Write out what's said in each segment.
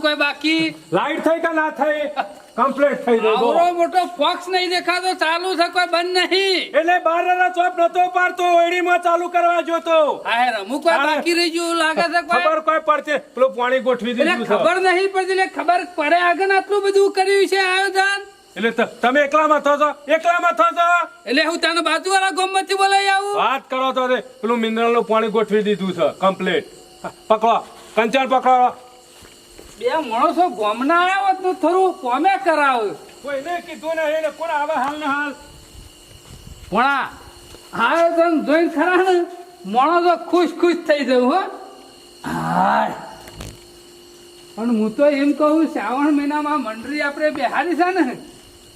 કોઈ બાકી લાઈટ થઈ કે ના થઈ કમ્પ્લીટ થઈ ગઈ આવરો મોટો ફોક્સ નહીં દેખાતો ચાલુ છે કોઈ બંધ નહીં એટલે બારના ચોપ નતો પાડતો ઓયડીમાં ચાલુ કરવા જોતો આ રમુ કોઈ બાકી રહી ગયું લાગે છે કોઈ ખબર કોઈ પડશે પેલું પાણી ગોઠવી એટલે દીધું છે ખબર નહીં પડતી એટલે ખબર પડે આગળ આટલું બધું કર્યું છે આયોજન એટલે તમે એકલામાં થો છો એટલે હું તને બાજુવાળા ગામમાંથી બોલાવી આવું વાત કરો તો રે, પેલું મિનરલ નું પાણી ગોઠવી દીધું છે કમ્પ્લીટ. પકડો કંચન પકડો. બે માણસો ગામના આવ્યા હોત તો થોડું કોમે કરાવ કોઈને કીધું ને એને કોણ આવે હાલ ને હાલ ભણા આયોજન જોઈને ખરા ને માણસો ખુશ થઈ જવું હો હાય. પણ હું તો એમ કહું શ્રાવણ મહિનામાં મંડળી આપણે બેહાડી છે ને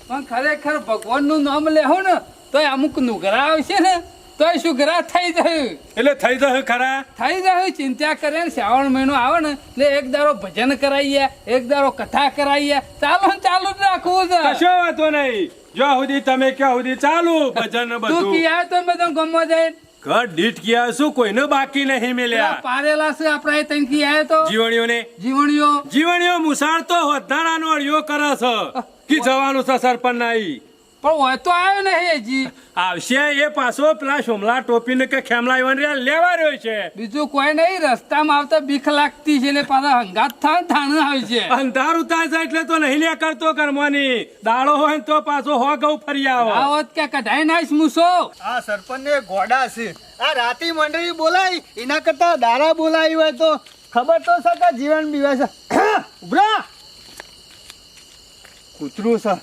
પણ ખરેખર ભગવાનનું નામ લેહો ને તો અમુક નુગરા આવશે ને તો સુગરા થઈ જાય એટલે થઈ જશે ખરા થઈ જાય ચિંતા કરે ને શ્રાવણ મહિનો આવે ને એટલે એક દારો ભજન કરાવીએ એક દારો કથા કરાવીએ ચાલુ જ રાખવું છે કશો વાંધો નહીં જો સુધી તમે ક્યાં સુધી ચાલુ ભજન ને તું બધું કિયા તો બધા ગમવા જાય ઘર દીઠ ક્યાં શું કોઈને બાકી નહીં મેલ્યા પારેલા છે આપડા તઈ કિયા તો જીવણીઓને જીવણીઓ મુસાળતો હોદ્દારાનો અળિયો કરે છે કે જવાનું છે સરપંચ નાઈ પણ હોય તો આવ્યો નહીં હજી આવશે એ પાછો પેલા સોમલા ટોપીને કે ખેમલા લેવા રહ્યો છે બીજું કોઈ નહીં રસ્તામાં આવતા બીક લાગતી છે એટલે પાછા હંગાત થાય થાણ આવે છે અંધારું થાય છે એટલે તો નહીં લ્યા કરતો કર્મોની દાડો હોય ને તો પાછો હો ગૌ ફરી આવો આવત કે કઢાઈ નાઈશ મૂસો આ સરપંચ ને ગોડા છે આ રાતી મંડળી બોલાય એના કરતા દારા બોલાવી હોય તો ખબર તો છે કે જીવન બીવા છે ઉભરા કૂતરું છે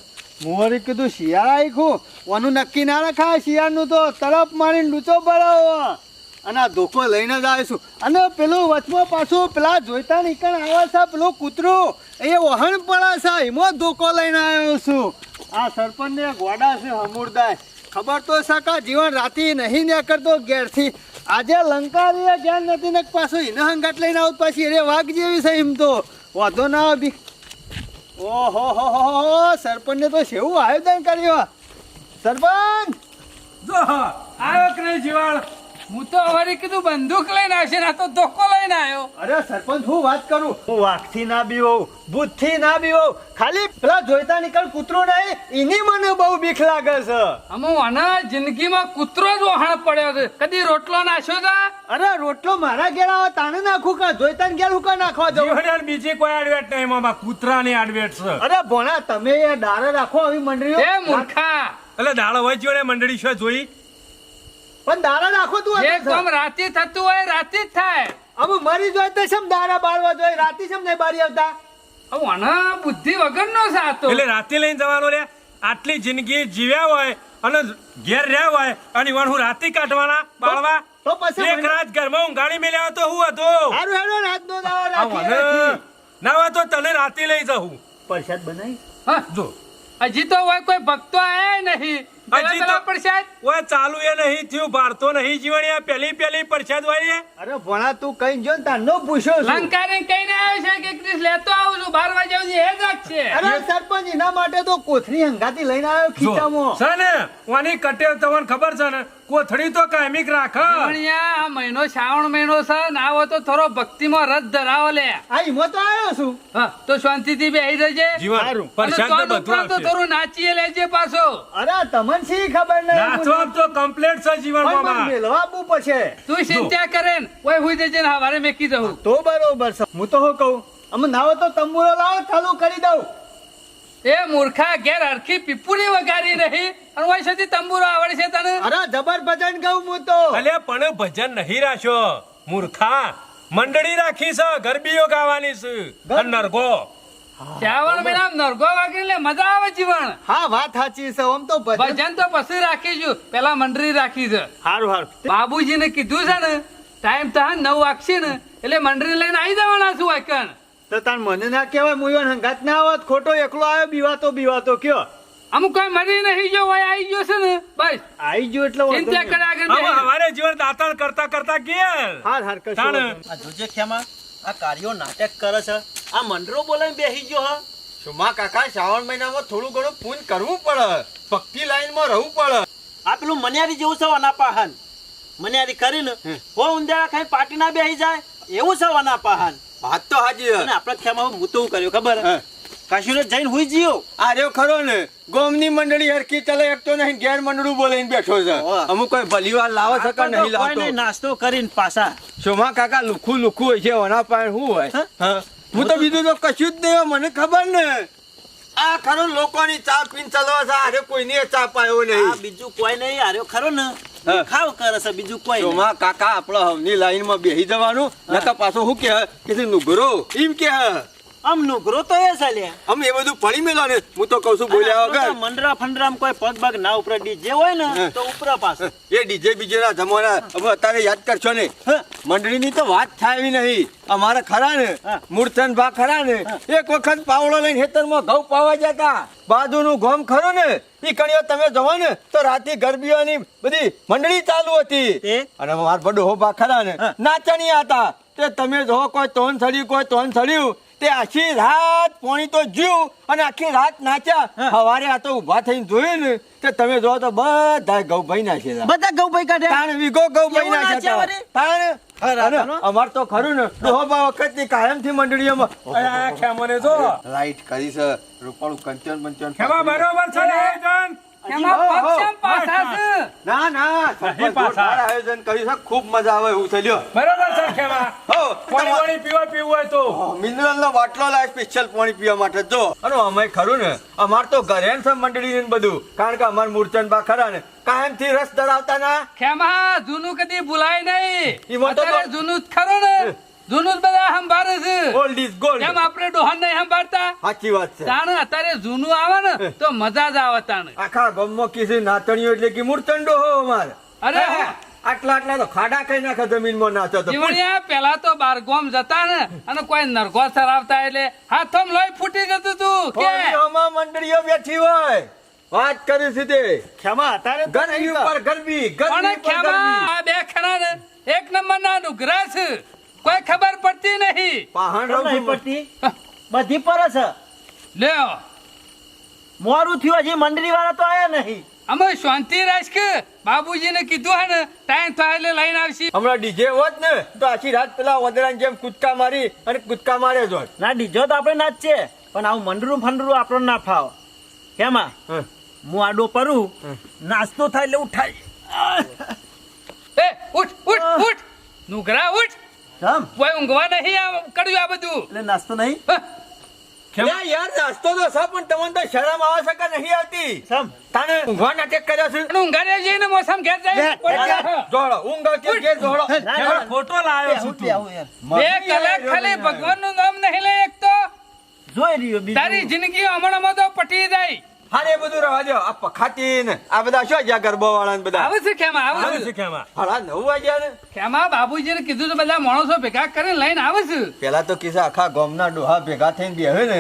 મોરે કીધું શિયાળા આખું ઓનું નક્કી ના રખાય શિયાળનું તો તરફ મારીને લૂચો પડાવો અને આ ધોકો લઈને જ આવીશું અને પેલું વચમાં પાછું પેલા જોઈતા નીકળ આવે છે પેલું કૂતરું એ વહણ પડે છે એમાં ધોકો લઈને આવ્યો છું આ સરપંચને ગોડા છે હમુરદાય ખબર તો સાકા જીવન રાતી નહીં ને કરતો ઘેરથી આજે લંકારી જ્ઞાન નથી ને પાછું એને હંગાટ લઈને આવું પાછી અરે વાઘ જેવી છે એમ તો વાંધો ના આવી ઓહો હો સરપંચ ને તો સેવું આયોજન કર્યું સરપંચ જો આવ્યો કે નહીં જીવાળ હું તો અમારી કીધું બંદૂક લઈને આવશે ને આ તો ધોકો લઈને આવ્યો અરે સરપંચ હું વાત કરું હું વાઘથી ના બીવો ભૂતથી ના બીવો ખાલી પેલા જોઈતા નીકળ કૂતરું નહીં એની મને બહુ બીક લાગે છે અમે આના જિંદગીમાં કૂતરો જ વહાણ પડ્યો છે કદી રોટલો નાખ્યો તા અરે રોટલો મારા ઘેર આવે તાણે નાખું કા જોઈતા ને ઘેર હું કા નાખવા દઉં જીવણ બીજી કોઈ આડવેટ નહીં મામા કૂતરાની આડવેટ છે અરે ભોણા તમે એ દારે રાખો આવી મંડળીઓ એ મૂર્ખા એટલે દાડો હોય જોડે મંડળી છે જોઈ પણ દારા રાખો તું જે કામ રાતે થતું હોય રાતે જ થાય અમે મરી જોઈ તો શમ દારા બારવા જોઈ રાતી શમ નહીં બારી આવતા હવે આના બુદ્ધિ વગરનો છે આ તો એટલે રાતે લઈને જવાનો રે આટલી જિંદગી જીવ્યા હોય અને ઘેર રહ્યા હોય અને હું રાતે કાઢવાના બાળવા તો પછી એક રાત ઘરમાં ઊંઘાડી મેલ્યા તો હું હતો હારું હેડો રાતનો દાવો રાખી ના હોય તો તને રાતે લઈ જાઉં પ્રસાદ બનાવી હા જો હજી તો હોય કોઈ ભક્તો આયા નહીં હજી તો પ્રસાદ ઓય ચાલુ એ નહીં થયું ભારતો નહીં જીવણિયા પહેલી પરસાદ હોય અરે ભણા તું કઈ જો તારનો પૂછ્યો છું લંકારી કઈને આવ્યો છે કે ક્રિસ લેતો આવું છું 12 વાગ્યા સુધી એ જ છે અરે સરપંચ એના માટે તો કોથરી હંગાતી લઈને આવ્યો ખીચામાં છે ને વાની કટેવ તમને ખબર છે ને કોથળી તો કાયમિક રાખ જીવણિયા આ મહિનો શ્રાવણ મહિનો છે ના હોય તો થોડો ભક્તિમાં રસ ધરાવો લે આ ઈમો તો આવ્યો છું હા તો શાંતિથી બેહી રહેજે જીવન પરસાદ અને તો ઉપરાંત તો થોડું નાચીએ લેજે પાછો અરે તમને શી ખબર નહીં નાચવા તો કમ્પ્લીટ છે જીવન મામા મેલવા આપવું પછી તું ચિંતા કરે ને ઓય હુઈ જજે ને હવારે મેકી દઉં તો બરોબર છે હું તો શું કહું અમે નાવો તો તંબુરો લાવો ચાલુ કરી દઉં એ મૂર્ખા ઘેર હરખી પીપુડી વગાડી રહી અને ઓય સુધી તંબુરો આવડે છે તને અરે જબર ભજન ગાઉં હું તો અલે પણ ભજન નહીં રાખ્યો મૂર્ખા મંડળી રાખી છે ગરબીઓ ગાવાની છે અને નરગો શ્રાવણ મહિના નરગો વાગી લે મજા આવે જીવન હા વાત સાચી છે આમ તો ભજન ભજન તો પછી રાખીશું પેલા મંડળી રાખી છે હારું હારું બાબુજીને કીધું છે ને ટાઈમ તો 9 વાગશે ને એટલે મંડળી લઈને આવી જવાના છું વાકણ તો તાર મને ના કહેવાય મુયન હંગાત ના આવત ખોટો એકલો આવ્યો બીવાતો કયો અમુક કોઈ મરી નહીં ગયો હોય આવી ગયો છે ને બસ આવી ગયો એટલે વાંધો ચિંતા નહીં. કરે આગળ હવે બેહી. હવારે જીવન દાતાળ કરતા કરતા ગયા હાર હાર કશો તાણે. વાંધો નહીં. આ જોજે ખેમા આ કાર્યો નાટક કરે છે આ મંડળો બોલાવીને બેસી ગયો હા સુમા કાકા શ્રાવણ મહિનામાં થોડું ઘણું પૂન કરવું પડે ભક્તિ લાઈનમાં રહેવું પડે આ પેલું મન્યારી જેવું છે અનાપાહન મન્યારી કરીને હો ઉંદેડા ખાઈ પાટી ના બેસી જાય એવું છે અનાપાહન વાત તો હાજી અને આપણે ખેમાં હું તો કર્યો ખબર કશું ને જઈને હુઈ જીયો આ રહ્યો ખરો ને ગોમની મંડળી હરકી ચાલે એક તો નહીં ઘેર મંડળું બોલાઈને બેઠો છે અમુક કોઈ ભલીવાર લાવો છે કે નહીં લાવતો નાસ્તો કરીને પાછા શોમા કાકા લુખું હોય છે ઓના પાસે શું હોય હા હું તો બીજું તો કશું જ નહીં મને ખબર ને આ ખરો લોકોની ચા પીને ચાલવા છે અરે કોઈની ચા પાયો નહીં બીજું કોઈ નહીં આર્યો ખરો ને ખાવ કરે છે બીજું કોઈ શોમા કાકા આપણે હવની લાઈનમાં બેસી જવાનું નકા પાછો શું કે નુગરો એમ કે આમ નુગરો તો એ ચાલે અમે એ બધું પડી મેલો ને હું તો કઉ છું બોલ્યા વગર મંડરા ફંડરામ કોઈ પગ બગ ના ઉપર ડીજે હોય ને તો ઉપરા પાસે એ ડીજે બીજેના જમાના હવે અત્યારે યાદ કરશો ને મંડળીની તો વાત થાય એવી નહીં અમારે ખરા ને મૂર્છન ભા ખરા ને એક વખત પાવડો લઈને ખેતરમાં ઘઉં પાવા જતા બાજુનું ગોમ ખરું ને ઈ કણીઓ તમે જવો ને તો રાતે ગરબીઓની બધી મંડળી ચાલુ હતી અને મારા બડો ભા ખરા ને નાચણી હતા તે તમે જો કોઈ તોન સડ્યું કોઈ તોન સડ્યું તે આખી રાત પોણી તો જ્યું અને આખી રાત નાચ્યા સવારે આ તો ઉભા થઈને જોયું ને કે તમે જો તો બધા ગૌભાઈ નાખેલા બધા ગૌભાઈ કાઢે તાણ વીઘો ગૌભાઈ નાખ્યા તાણ અમાર તો ખરું ને ડોહા વખત ની કાયમ થી મંડળીઓમાં ખેમને જો રાઈટ કરી છે રૂપાળું કંચન બંચન ખેમા બરોબર છે આયોજન એમાં પક્ષમ પાછા છે. ના ના જોરદાર આયોજન કર્યું છે ખૂબ મજા આવે એવું છે લ્યો બરોબર છે ખેમા હો પાણી પીવું હોય તો મિનરલ નો બાટલો લાય સ્પેશિયલ પાણી પીવા માટે જો અને અમે ખરું ને અમાર તો ઘરે છે મંડળી ને બધું કારણ કે અમાર મૂર્છન બા ખરા ને કાયમ થી રસ ધરાવતા ના ખેમા જૂનું કદી ભૂલાય નહીં ઈમાં તો અત્યારે જૂનું જ ખરું ને જૂનું જ બધા સંભાળે છે ગોલ્ડ ઇઝ ગોલ્ડ કેમ આપણે ડોહાન નહીં સંભાળતા સાચી વાત છે તાણ અત્યારે જૂનું આવે ને તો મજા જ આવે તાણ આખા ગામમાં કીધું નાતણીઓ એટલે કે મૂર્તંડો હો અમાર અરે આટલા તો ખાડા કઈ નાખે જમીનમાં નાચો તો જીવણિયા પેલા તો બાર ગોમ જતા ને અને કોઈ નરગો સરાવતા એટલે હાથોમ લોહી ફૂટી જતું તું કે હોળીઓમાં મંડળીઓ બેઠી હોય વાત કરી છે તે ખેમા અત્યારે ગરબી ઉપર ગરબી પણ ગરબી ઉપર ખેમા ગરબી આ બે ખરા ને એક નંબર ના નુગરા છે કોઈ ખબર પડતી નહીં પહાણ નહીં રહું પડતી બધી પર છે લ્યો મોરું થયું હજી મંડળી વાળા તો આયા નહીં અમે શાંતિ રાખ કે બાબુજીને કીધું હે ને ટાઈમ થાય એટલે લઈને આવશી હમણાં ડીજે હોત ને તો આખી રાત પેલા વદરાની જેમ કૂદકા મારી અને કૂદકા મારે જ હોત ના ડીજો તો આપણે નાચીએ પણ આવું મંડરું ફંડરું આપણને ના ફાવ કેમાં હું આડો પરું નાસ્તો થાય એટલે ઉઠાય એ ઉઠ ઉઠ ઉઠ નુગરા ઉઠ સમ કોઈ ઊંઘવા નહીં આ કર્યું આ બધું એટલે નાસ્તો નહીં યાર નાસ્તો તો છે પણ તમને તો શરમ આવે છે કે નહીં આવતી સમ તાને ઊંઘવા નાટક કર્યો છે અને ઊંઘારે જઈને મોસમ ઘેર જાય જોડો ઊંઘ કે ઘેર જોડો ખેમા ખોટો લાવ્યો છું તું બે કલાક ખાલી ભગવાનનું નામ નહીં લે એક તો જોઈ રહ્યો બીજું તારી જિંદગી હમણાં તો પટી જાય હારે બધું રહેવા દો આ પખાતી ને આ બધા શું જ્યાં ગરબા વાળા ને બધા આવે છે ખેમા આવે આવે છે છે ખેમા હાડા 9 વાગ્યા ને ખેમા બાબુજીને કીધું તો બધા માણસો ભેગા કરીને લઈને આવે છે પેલા તો કિસ્સા આખા ગામના ડોહા ભેગા થઈને બેહે ને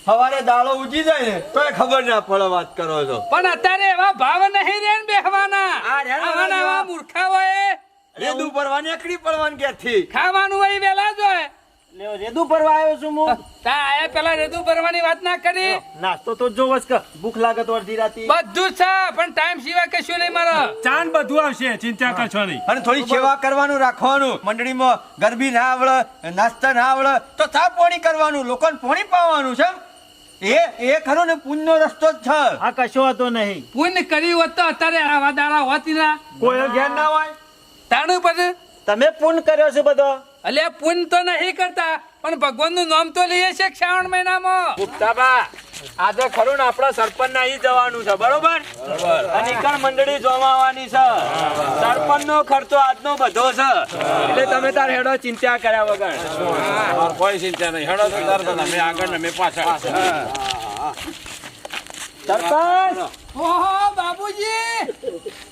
સવારે દાળો ઉજી જાય ને તોય ખબર ના પડે વાત કરો છો પણ અત્યારે એવા ભાવ નહીં રે ને બેહવાના આ રે ને આવાના એવા મૂર્ખા હોય રેદુ પરવાની એકડી પડવાની ક્યાંથી ખાવાનું હોય વેલા જ હોય લ્યો રેદુ ભરવા આવ્યો છું હું તા આયા પેલા રેદુ ભરવાની વાત ના કરી નાસ્તો તો જોવસ કે ભૂખ લાગે તો અડધી રાતી બધું છે પણ ટાઈમ સિવાય કશું નહીં મારો ચાંદ બધું આવશે ચિંતા કરશો નહીં અને થોડી સેવા કરવાનું રાખવાનું મંડળીમાં ગરબી ના આવડે નાસ્તા ના આવડે તો ચા પાણી કરવાનું લોકોને પાણી પાવાનું છે એ ખરો ને પુણ્યનો રસ્તો જ છે આ કશો હતો નહીં પુણ્ય કર્યું હોત તો અત્યારે આવા દાડા હોતી ના કોઈ જ્ઞાન ના હોય તાણું પછી તમે પૂન કર્યો છે બધો અલ્યા પુણ્ય તો નહીં કરતા પણ ભગવાનનું નામ તો લઈએ છે શ્રાવણ મહિનામાં ગુપ્તાબા આજે ખરું ને આપણા સરપંચ ના ઈ જવાનું છે બરોબર અને ઈકણ મંડળી જોવાની છે સરપંચ નો ખર્ચો આજનો બધો છે એટલે તમે તાર હેડો ચિંતા કર્યા વગર કોઈ ચિંતા નહીં હેડો તો તાર અમે આગળ ને અમે પાછળ સરપંચ ઓહો બાબુજી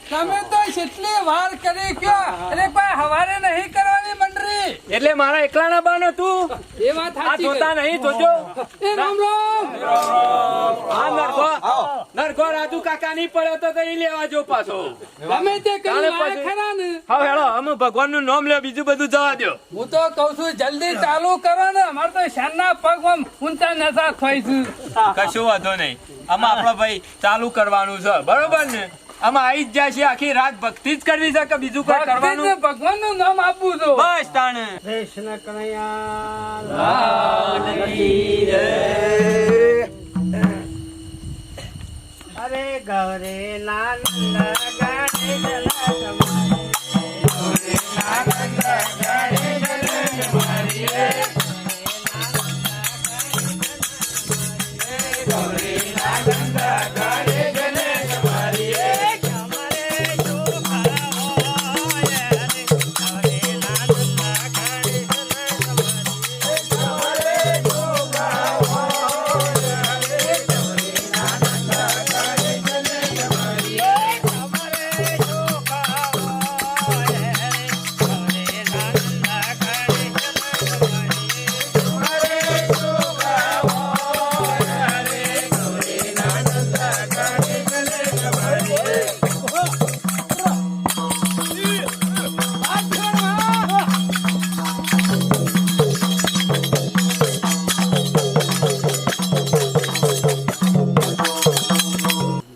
તમે તો કેટલી વાર કરી કયો અરે કોઈ હવારે નહીં કરવાની મંડળી એટલે મારા એકલા ના બાનો તું એ વાત આ સાચી જોતા નહીં જોજો એ રામ રામ આ નરકો રાજુ કાકા નહીં પડ્યો તો ઈ લેવા જો પાછો ગમે તે કરી તાણે લાય પછી. ખરા ને હા હેડો અમે ભગવાન નું નામ લ્યો બીજું બધું જવા દો હું તો કઉ છું જલ્દી ચાલુ કરો ને અમારે તો શાનના પગમાં ઊંચા નશા થાય છે કશું વાંધો નહીં આમાં આપડે ભાઈ ચાલુ કરવાનું છે બરોબર ને આમાં આવી જ જાય છે આખી રાત ભક્તિ જ કરવી છે કે બીજું કઈ કરવાનું ભગવાન નું નામ આપવું છો બસ તાણે કૃષ્ણ કનૈયા અરે ગૌરે નાનંદ ગાડે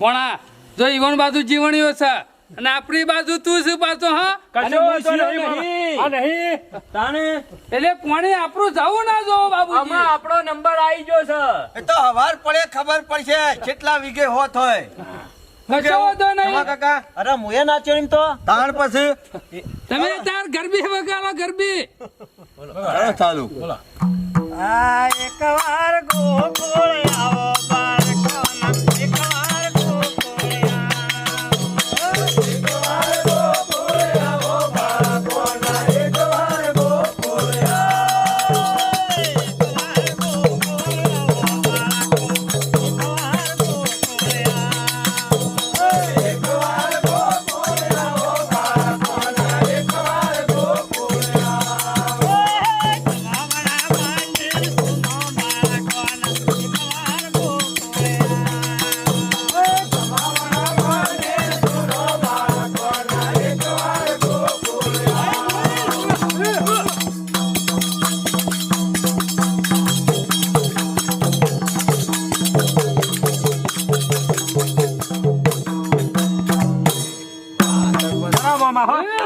ભણા જો ઈવન બાજુ જીવણીઓ છે અને આપણી બાજુ તું શું પાછો હા કશો વાંધો નહીં તાણે એટલે કોણે આપણું જવું ના જો બાબુ આમાં આપણો નંબર આવી ગયો છે એ તો હવાર પડે ખબર પડશે કેટલા વીઘે હોત હોય કશો વાંધો નહીં કાકા અરે મુએ નાચ્યો એમ તો તાણ પછી તમે તાર ગરબી વગાડો ગરબી ચાલુ આ એકવાર ગોકુળ આવો બાળકોના એકવાર ગોકુળ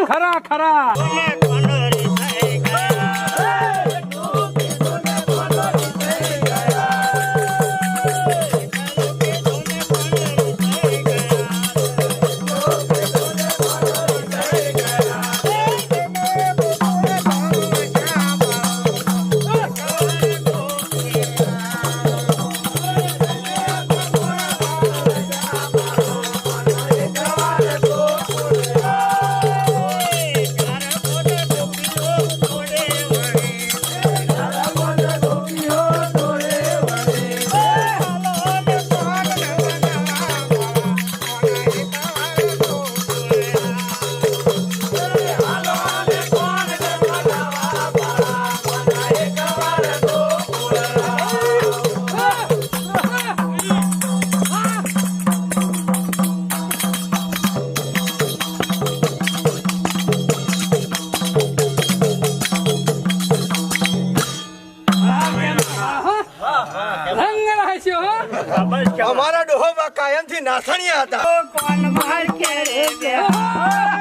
ખરા ખરા અમારા ડોહોમાં કાયમ થી નાસણિયા હતા કોણ માર કેરે ગયા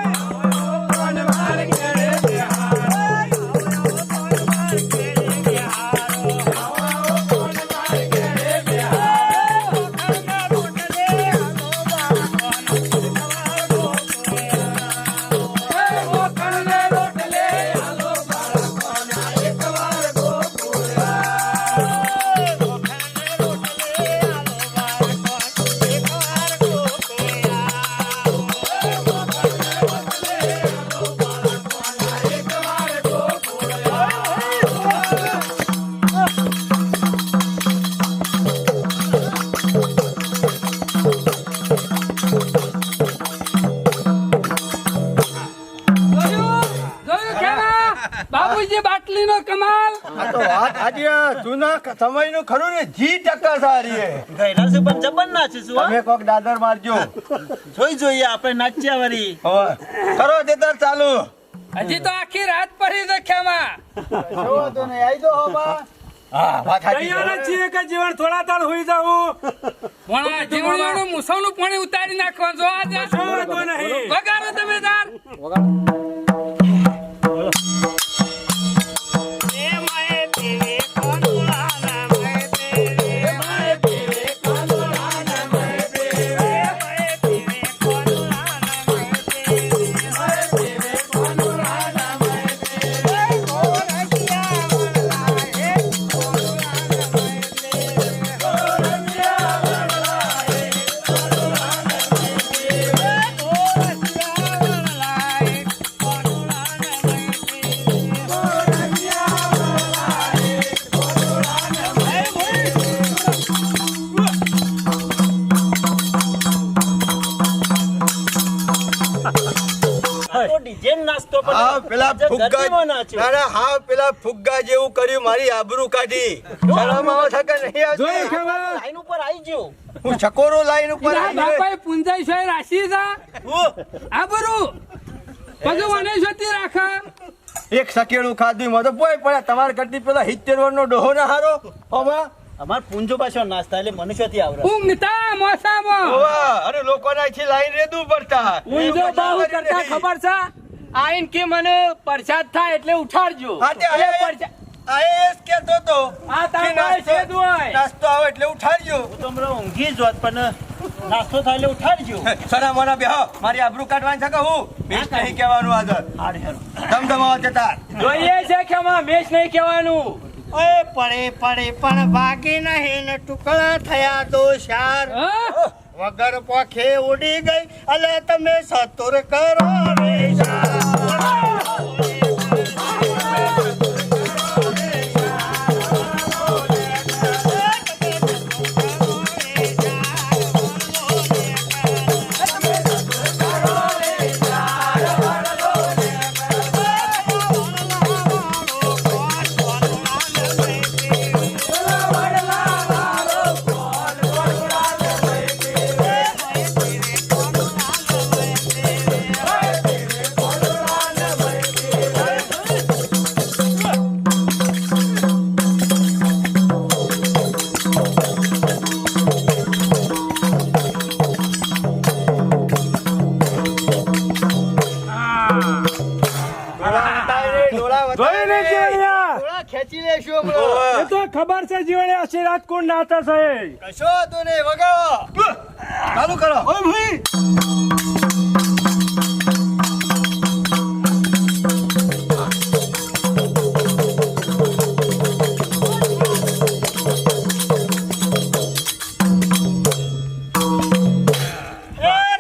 બાબુજી બાટલી નો કમાલ આ તો વાત આજે જૂના સમયનું ખરું ને જી ટકા સારી હે ગયરા છે પણ જબર નાચીશું તમે કોક દાદર મારજો જોઈ જોઈએ આપણે નાચ્યા વરી હવે કરો તેતર ચાલુ હજી તો આખી રાત પડી છે ખેમા જો તો નહીં આવી દો હોમાં હા વાત સાચી છે. તૈયાર જ છીએ કે જીવન થોડા તાર હોઈ જાવું પણ જીવણીઓનું મુસાનું પાણી ઉતારી નાખવાનું જો આજે કશો વાંધો નહીં. વગાડો તમે તાર તો ડીજે નાસ્તો પણ હા પેલા આજે ફુગ્ગા ગરમીમાં નાચ્યો. ના ના હા પેલા ફુગ્ગા જેવું કર્યું મારી આબરૂ કાઢી શરમ આવે છે કે નહીં આવતી? જોઈ ખબર લાઈન ઉપર આવી ગયો હું છકોરો લાઈન ઉપર ઈરા આવી ગયો. બાપાએ પુંજાઈ છે રાશી છે આ બરું બધું મને જોતી રાખા એક સકેડું ખાધું માં તો પોય પડે તમારે કરતી પેલા 70 વર્ષનો ડોહો ના હારો હવે અમાર પૂંજો પાછો નાસ્તા એટલે મનુષ્યથી આવડે ઊંઘતા મોસામાં હોવા અને લોકોના થી લાઈન રેદું પડતા ઊંધો બાહુ કરતા ખબર છે આઈન કે મને પ્રસાદ થાય એટલે ઉઠાડજો હા તે એટલે આયા પ્રસાદ- આયા કેતો તો આ તાર કે ભાઈ સેદું હોય. નાસ્તો આવે એટલે ઉઠાડજો હું તો હમણાં ઊંઘી જ હોત પણ નાસ્તો થાય એટલે ઉઠાડજો સરા મોના બેહો મારી આબરૂ કાઢવાની છે કે હું મેં નહીં કહેવાનું આગળ હારે હેરો ધમધમાવા જતા જોઈએ છે કે આમાં મેચ નહીં કહેવાનું ઓય પડે પણ ભાગી નહીં ને ટુકડા થયા તો શાર હા? વગર પોખે ઉડી ગઈ અલે તમે સતુર કરો રે જોઈને જીવણિયા થોડા ખેંચી લેશો હમણાં એ તો ખબર છે જીવણિયા શ્રીરાજ કોણ નાતા છે કશો તો નહીં વગાડો ચાલુ કરો ઓય ભાઈ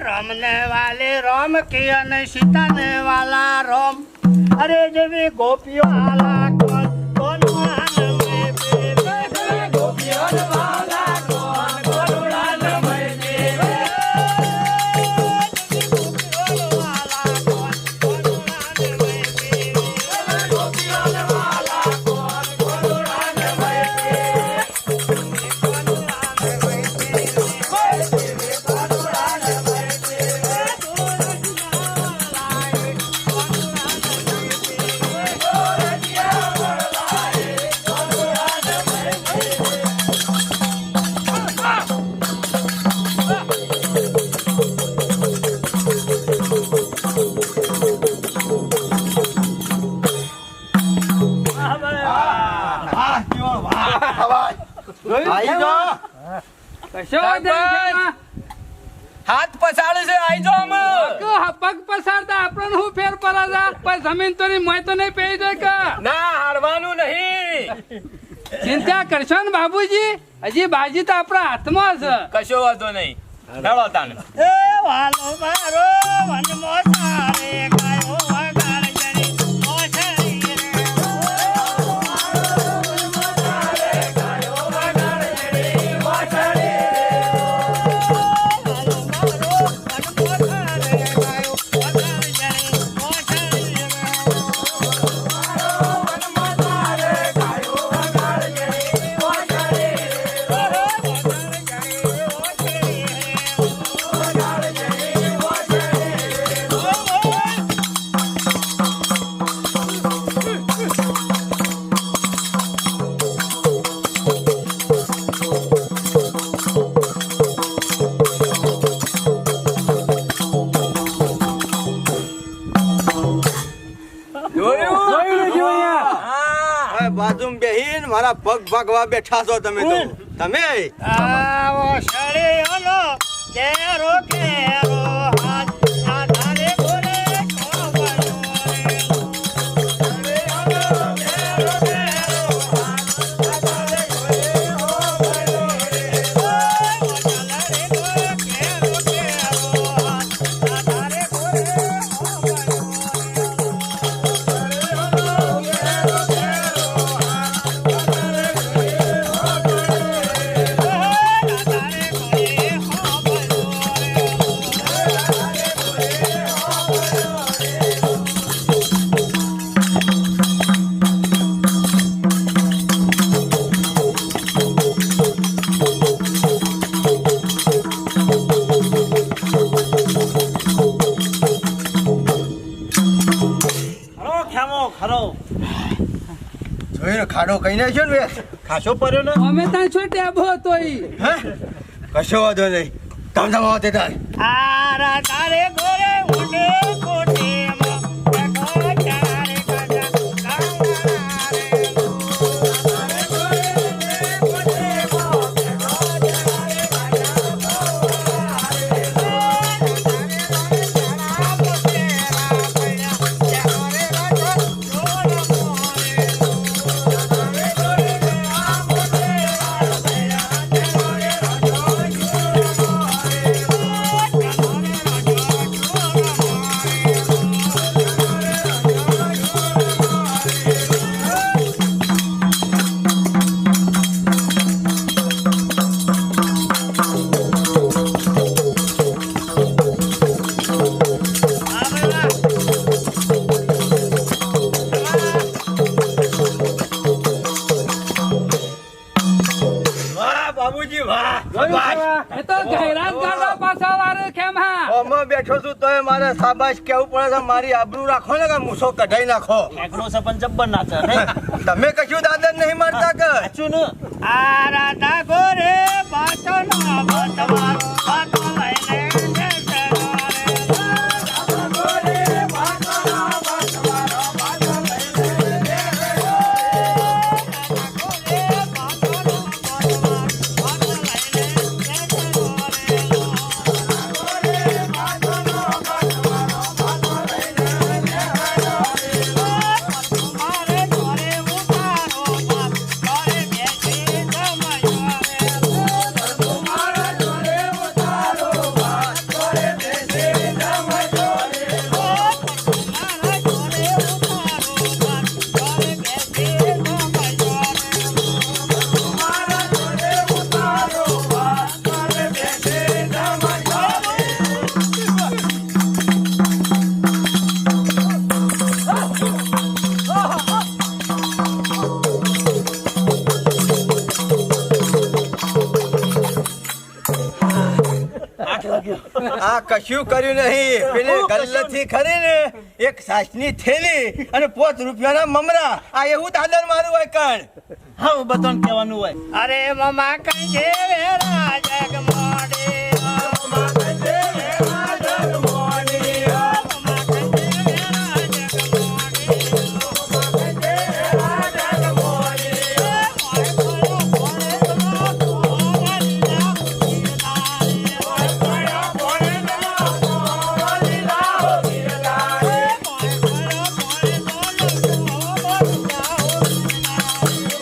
रमने वाले राम की अन सीताने वाला राम अरे जब गोपियों वाला कौन कौन उड़ान में बेबे गोपियों वाला कौन कौन उड़ान में बेबे गोपियों वाला कौन कौन उड़ान में बेबे गोपियों वाला कौन कौन उड़ान में बेबे कौन उड़ान में આઈ જાઓ. કશો વાંધો નહીં એમાં. હાથ પછાડે છે આઈ જો અમે પગ પસારતા આપણને શું ફેર પડે છે પણ જમીન તો મોય તો નહીં પેઈ જાય કે ના હારવાનું નહીં ચિંતા કરશો ને બાબુજી હજી બાજી તો આપણા હાથમાં છે કશો વાંધો નહીં હેળો તાને એ વાલો મારો વનમો સારે ગાયો વગાડ જરી ઓછરી રે મારા પગ ભાગવા બેઠા છો તમે તો તમે આવો સળિયોનો કેરો કેરો હાથ આધારે ઘોરે ખોબળ્યો રે. સળિયોનો કેરો કેરો હાથ આધારે ઘોરે ખોબળ્યો રે. ઓ ચાલે ઘોરે કેરો કેરો હાથ આધારે ઘોરે ખોબળ્યો રે. ખરો ખેમો ખરો જોઈને ખાડો કઈ નાખ્યો ને બે ખાસો પડ્યો ને અમે ત્યાં છો ટેબો હતો ઈ હે કશો વાંધો નહીં તમ તમ આવતે તાર આરા તારે ઘોરે ઉડે કોઠીમાં બેઠો ચારે કાજા કાંગરા રે. તારે ઘોરે ઉડે કોઠીમાં બેઠો ચારે કાજા કાંગરા રે. તારે ઘોરે ચારા પોતેરા પડ્યા ચારે કાજો જોર મોરે. તારે ઘોરે ચારા પોતેરા પડ્યા ચારે કાજો વાહ બાબુજી વાહ એ તો ગહેરાત ગાડો પાછા વારે ખેમા અમે બેઠો છું તોય મારે શાબાશ કેવું પડે છે મારી આબરૂ રાખો ને કે મૂછો કઢાઈ નાખો એકડો સપન જબ્બર નાચે નહીં તમે કશું દાદર નહીં મારતા કે સાચું ને આરાધા ગોરે બાતો નો બતવારો બાતો લઈને જશે આરાધા ગોરે બાતો નો બતવારો બાતો લઈને જશે આરાધા ગોરે બાતો નો બતવારો બાતો લઈને જશે ગોરે બાતો નો બતવારો બાતો લઈને જશે મારે ઘોરે ઉતારો બાપ ઘોરે બેસી જમાયો રે. મારે ઘોરે ઉતારો બાપ ઘોરે બેસી જમાયો રે. મારે ઘોરે ઉતારો બાપ ઘોરે બેસી જમાયો રે. મારે ઘોરે ઉતારો બાપ ઘોરે બેસી જમાયો રે. આ કશું કર્યું નહીં પેલી ગલ્લથી ખરી ને એક સાસની થેલી અને 5 રૂપિયાના મમરા આ એવું દાદર મારું હોય કણ હા હું બધાને કહેવાનું હોય અરે મમા કઈ જે વેરા જગ મોડે મમા કઈ જે વેરા જગ મોડે મમા કઈ જે વેરા જગ મોડે મમા કઈ જે વેરા જગ મોડે મોય કોયો કોને તો કોવાલીલા મોય કોયો કોને તો કોવાલીલા ગિરધારે મોય કોયો કોને તો કોવાલીલા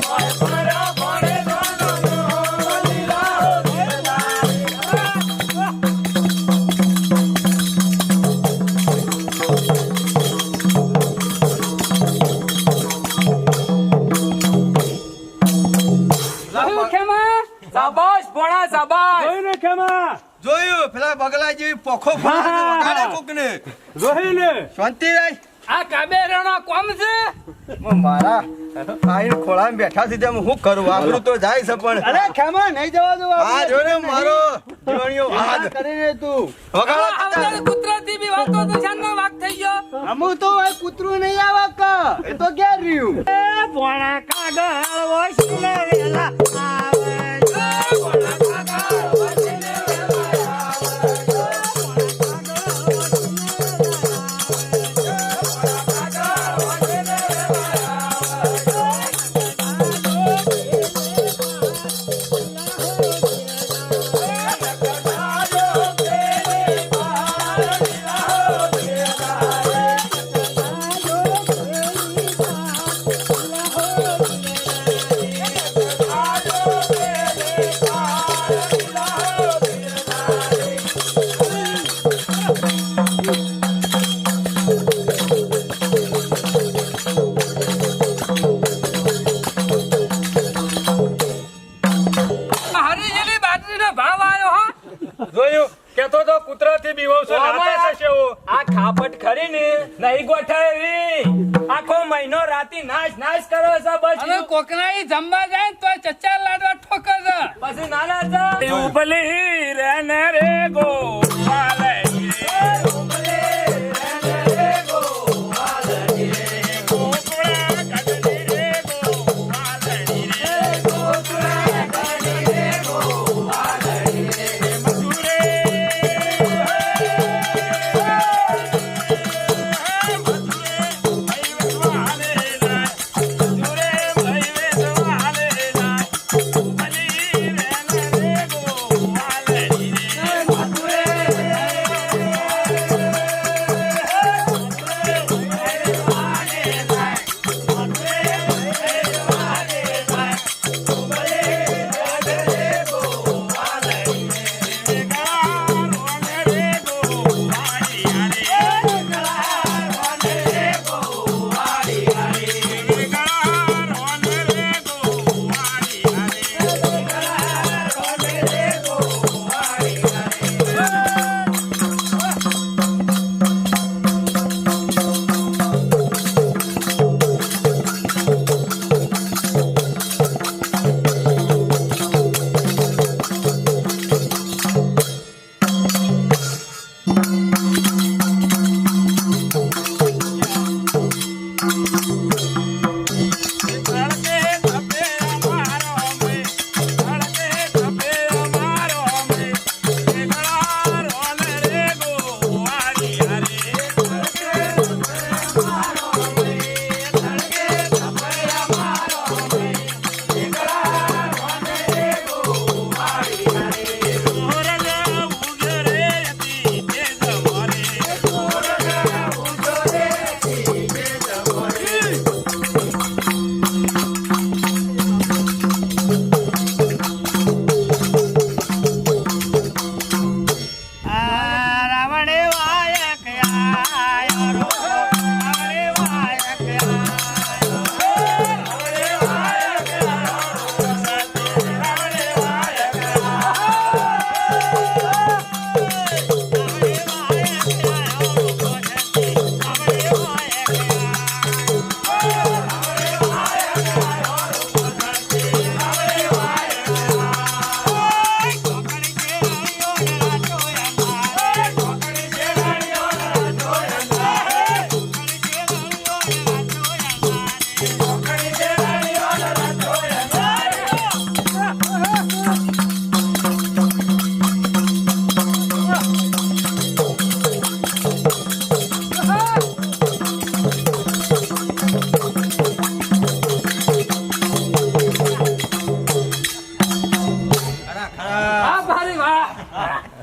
મોય કોયો કોને તો કોવાલીલા ગિરધારે. કહ્યું ખેમા શાબાશ ભોણા શાબાશ જોઈ ને ખેમા જોયું પેલા બગલા જેવી પોખો વગાડે કોકને જોઈ ને શાંતિ રાય આ કાબેરાનો કોમ છે મારા આઈને ખોળામાં બેઠા છે તેમ હું કરું આબરૂ તો જાય છે પણ અરે ખેમા નહીં જવા દો આ જો ને મારો જીવણીઓ વાદ કરીને તું વગાડો આવતા કુતરાથી બી વાતો તો જાનનો વાક થઈ ગયો અમુ તો એ કૂતરું નહીં આવે કે એ તો ઘેર રહ્યું ભોણા કાગળ ઓછીને વેલા આવે છે. ભોણા કાગળ ઓછીને વેલા આવે છે. ભોણા કાગળ ઓછીને વેલા આવે છે. ભોણા કાગળ ઓછીને વેલા આવે છે. હારી જેલી બાજરીનો ભાવ આવ્યો હો. જોયું કેતો તો કૂતરાથી બીવાવ છે નાતે છે શેવો. આ ખાપટ ખરી ને નહીં ગોઠાવી આખો મહિનો રાતી નાશ નાશ કરો છો બસ અને કોકના ઈ જમવા જાય ને તો ચચ્ચા લાડવા ઠોકર છે. પછી નાના છે ઉબલી રે ને રે ગો વાલે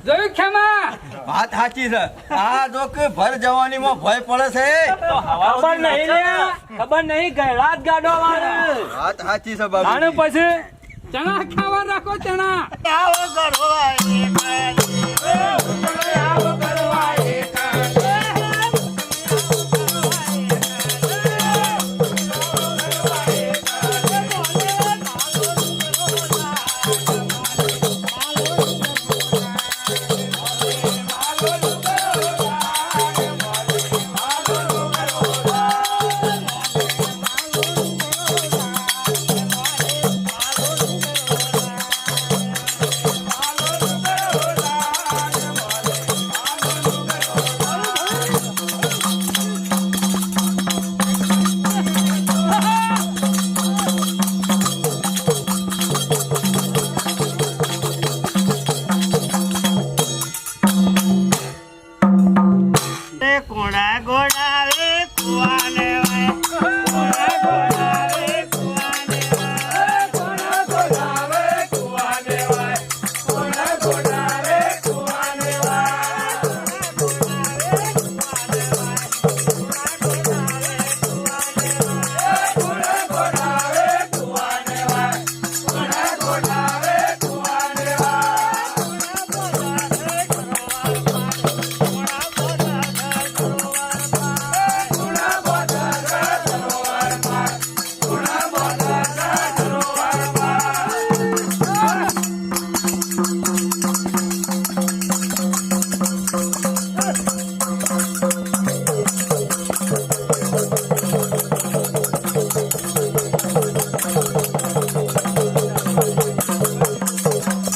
જોયું ખેમા? વાત સાચી છે. આ જો કે ભર જવાનીમાં ભય પડે છે. ખબર નહીં લે ખબર નહીં ગયડા જ ગાડો વાળું વાત સાચી છે બાબુ. આનું પછી ચણા ખાવા રાખો ચણા. આવો કરવા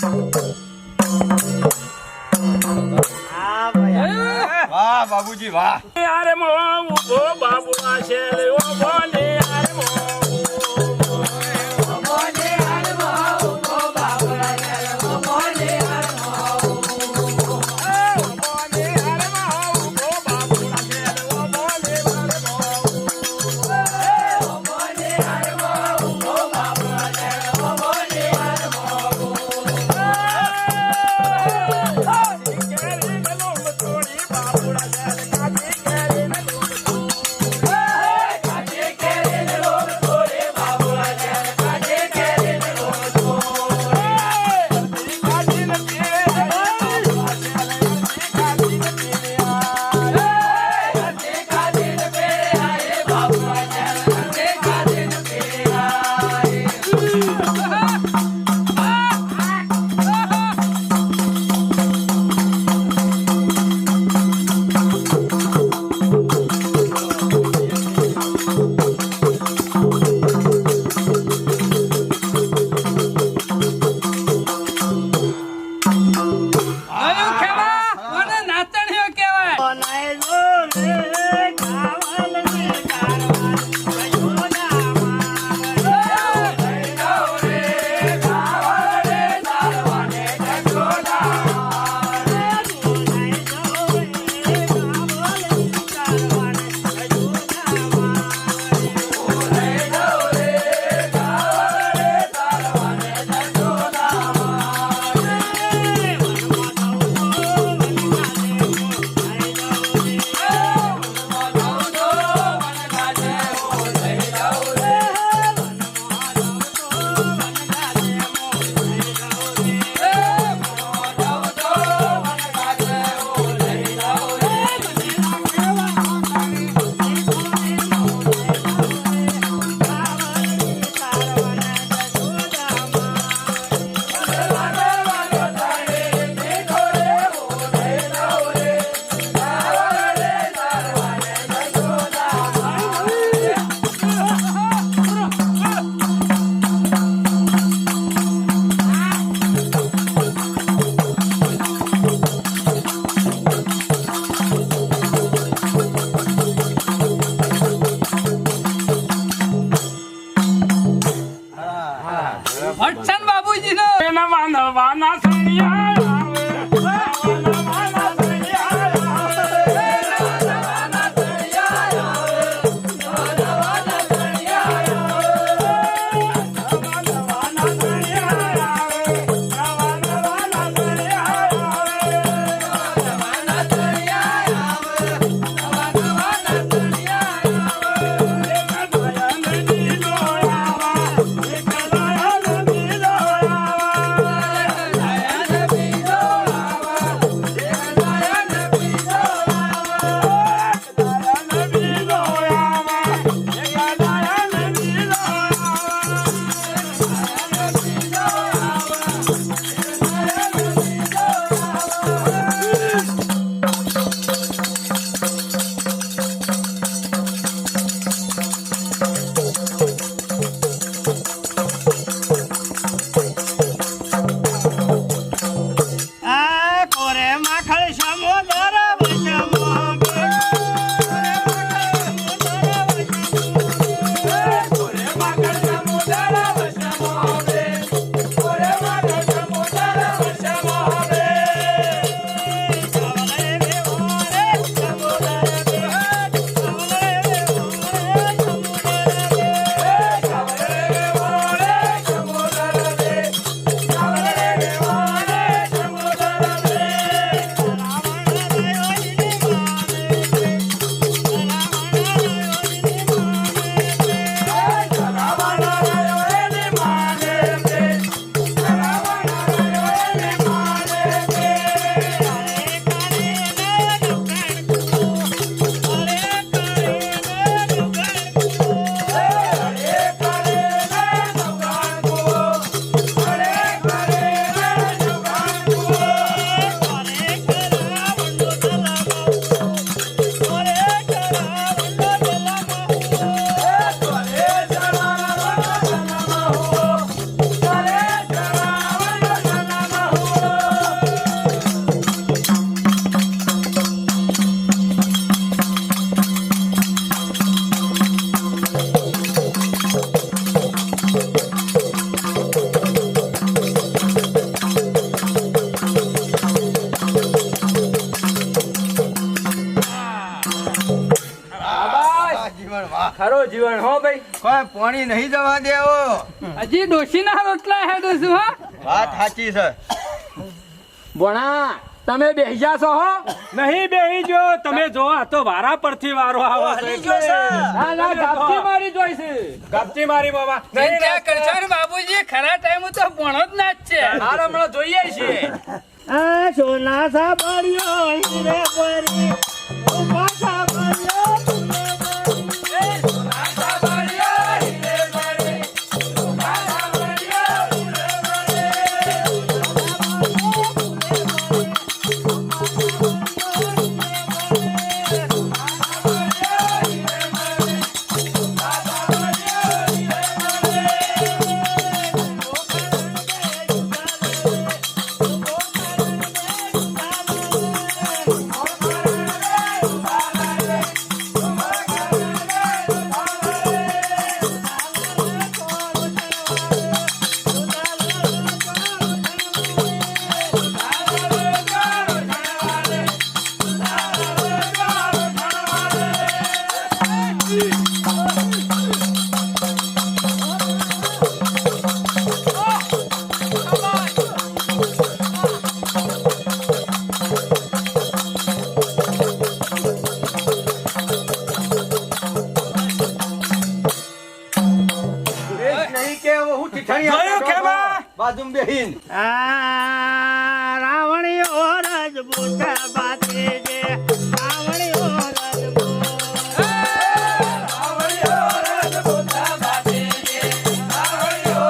હા ભાઈ વાહ બાબુજી વાહ યાર મો ઉભો બાબુ આ શેલે ઓ બોલે યાર મો જોયું ખેમા? કોને નાચણીઓ કહેવાય? વટસન બાબુજીનો વાના સણિયા આવે ખરો જીવન હો ભાઈ. કોઈ પાણી નહીં જવા દેવો. હજી ડોશીના રોટલા હેડો છું હા. વાત સાચી છે. ભણા તમે બેહી જાશો હો. નહીં બેહી જો તમે જો આ તો વારા પરથી વારો આવે છે હલી એટલે. ગયો છે. ના ના ગાપચી મારી જોઈશે. ગાપચી મારી બાબા. ચિંતા કરશો ને બાબુજી, ખરા ટાઈમ તો ભણો જ ના જ છે. હાલ હમણાં જોઈએ છીએ. આ સોના સાંભળ્યો હીરે પરી ઉભા સાંભળ્યો હીરે પરી. નહીં કે હું ઠીઠણી જોયું ખેમા? બાજુમાં બેહીન. આ રાવણીઓ રજબૂત બાતે જે રાવણીઓ રજબૂત. રાવણીઓ રજબૂત બાતે જે રાવણીઓ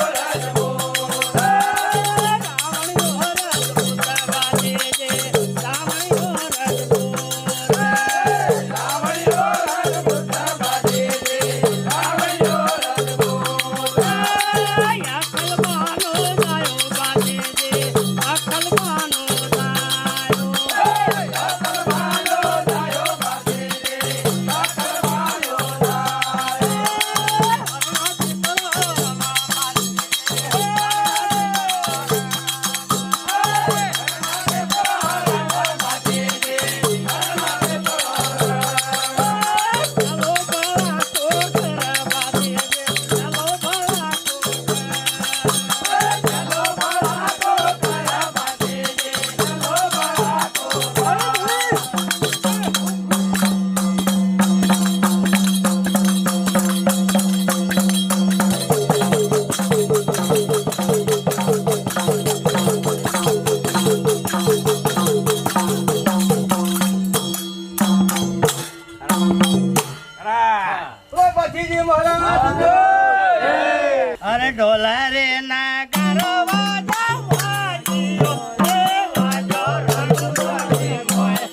અરે ઢોલા રે ના કરો વાજા વાજીઓ રે વાજો રણુજી મોય.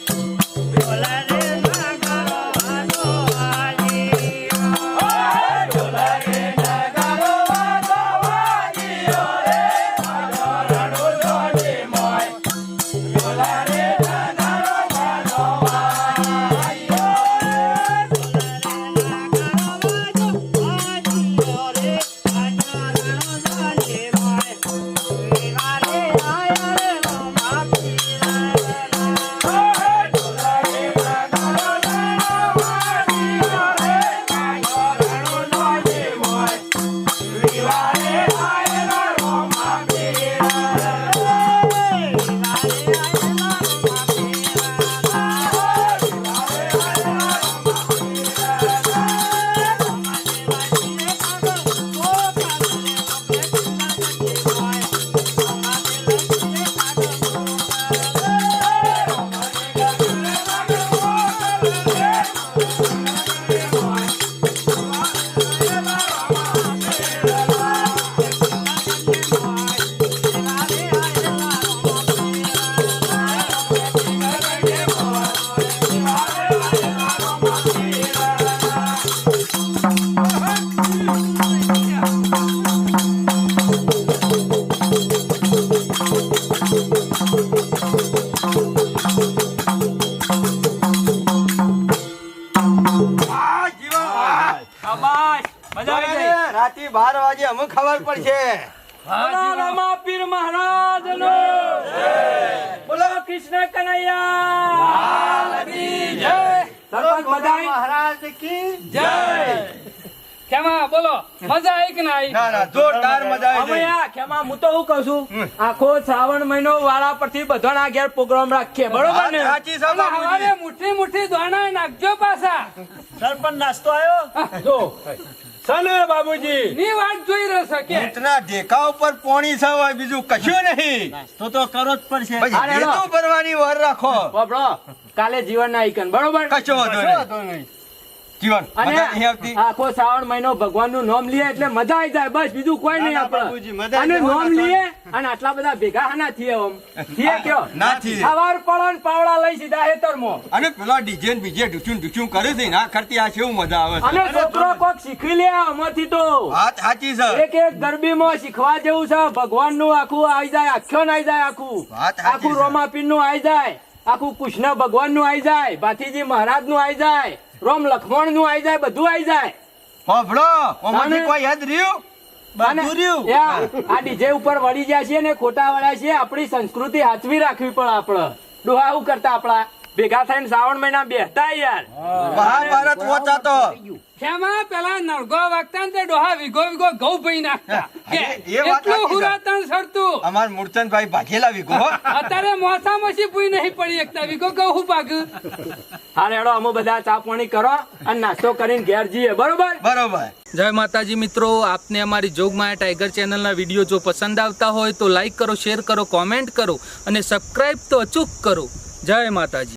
ઢોલા રે ના કરો વાજો વાજીઓ. ઢોલા રે ના કરો વાજો વાજીઓ રે વાજો રણુજી મોય. ઢોલા રે ના કરો વાજો વાજીઓ રે રાતે 12 વાગે અમે ખબર પડશે. રામા પીર મહારાજ નો બોલો કૃષ્ણ કનૈયા સરપંચ મહારાજ કી જય. ખેમા બોલો મજા આવી કે ના આવી? ના ના જોરદાર મજા આવી અમે આ ખેમા હું તો શું કહું છું આખો શ્રાવણ મહિનો વાળા પરથી બધાના ઘેર પ્રોગ્રામ રાખીએ બરોબર ને સાચી છે અને બાપુજી. હવારે મુઠ્ઠી મુઠ્ઠી દોણા નાખજો પાછા. સરપંચ નાસ્તો આવ્યો જો સને બાબુજી ની વાત જોઈ રહ્યો છે કે ઊંટના ઢેકા ઉપર પોણી છે હવે બીજું કશું નહીં નાસ્તો તો કરવો જ પડશે પછી અરે ભેતું ભરવાની વાર રાખો બાપડો કાલે જીવન ના આઈકન બરોબર કશો વાંધો નહીં જીવન અને મજા નહીં આવતી આખો શ્રાવણ મહિનો ભગવાન નું નામ લઈએ એટલે મજા આવી જાય બસ બીજું કોઈ નહીં ના, ના, બાપુજી, આપણે મજા અને આવી નામ જાય. લઈએ અને આટલા બધા ભેગા ના થઈએ આમ થઈએ કયો ના થઈએ. સવાર પડો ને પાવડા લઈ સીધા હેતરમાં અને પેલા ડીજે ને બીજે ઢુચું કરે છે ના કરતી આ કેવું મજા આવે અને છે છોકરો કોક શીખી લે આમાંથી તો વાત સાચી છે એક એક ગરબીમાં શીખવા જેવું છે ભગવાન નું આખું આવી જાય આખ્યાન આવી જાય આખું વાત સાચી આખું છે. રોમાપીર નું આવી જાય આખું કૃષ્ણ ભગવાન નું આવી જાય ભાતીજી મહારાજ નું આવી જાય રોમ લક્ષ્મણ નું આવી જાય બધું આવી જાય હોભળો ઓમાંથી અને- કોઈ યાદ રહ્યું અને બધું રહ્યું આ ડીજે ઉપર વળી જાય છે ને ખોટા વળ્યા છે આપણી સંસ્કૃતિ હાચવી રાખવી પડે આપણે ડોહા શું કરતા આપડા ભેગા થઈને શ્રાવણ મહિના બેસતા યાર મહાભારત વાંચા તો ખેમા પેલા નળગો વાગતા ને તે ડોહા વિગો વિગો ઘઉં ભઈ નાખતા કે એ વાત સાચી એટલું છે. હુરાતન સરતું અમાર મૂળચંદભાઈ ભાગેલા વિગો હો. અત્યારે મોસા મસી પૂઈ નહીં પડી એકતા વિગો ઘઉં ભાગ હાલ હેડો અમે બધા ચા પાણી કરો અને નાસ્તો કરીને ઘેર જઈએ બરોબર બરોબર જય માતાજી મિત્રો, આપને અમારી જોગમાયા ટાઈગર ચેનલના વિડીયો જો પસંદ આવતા હોય તો લાઈક કરો, શેર કરો, કોમેન્ટ કરો અને સબસ્ક્રાઈબ તો અચૂક કરો. જય માતાજી.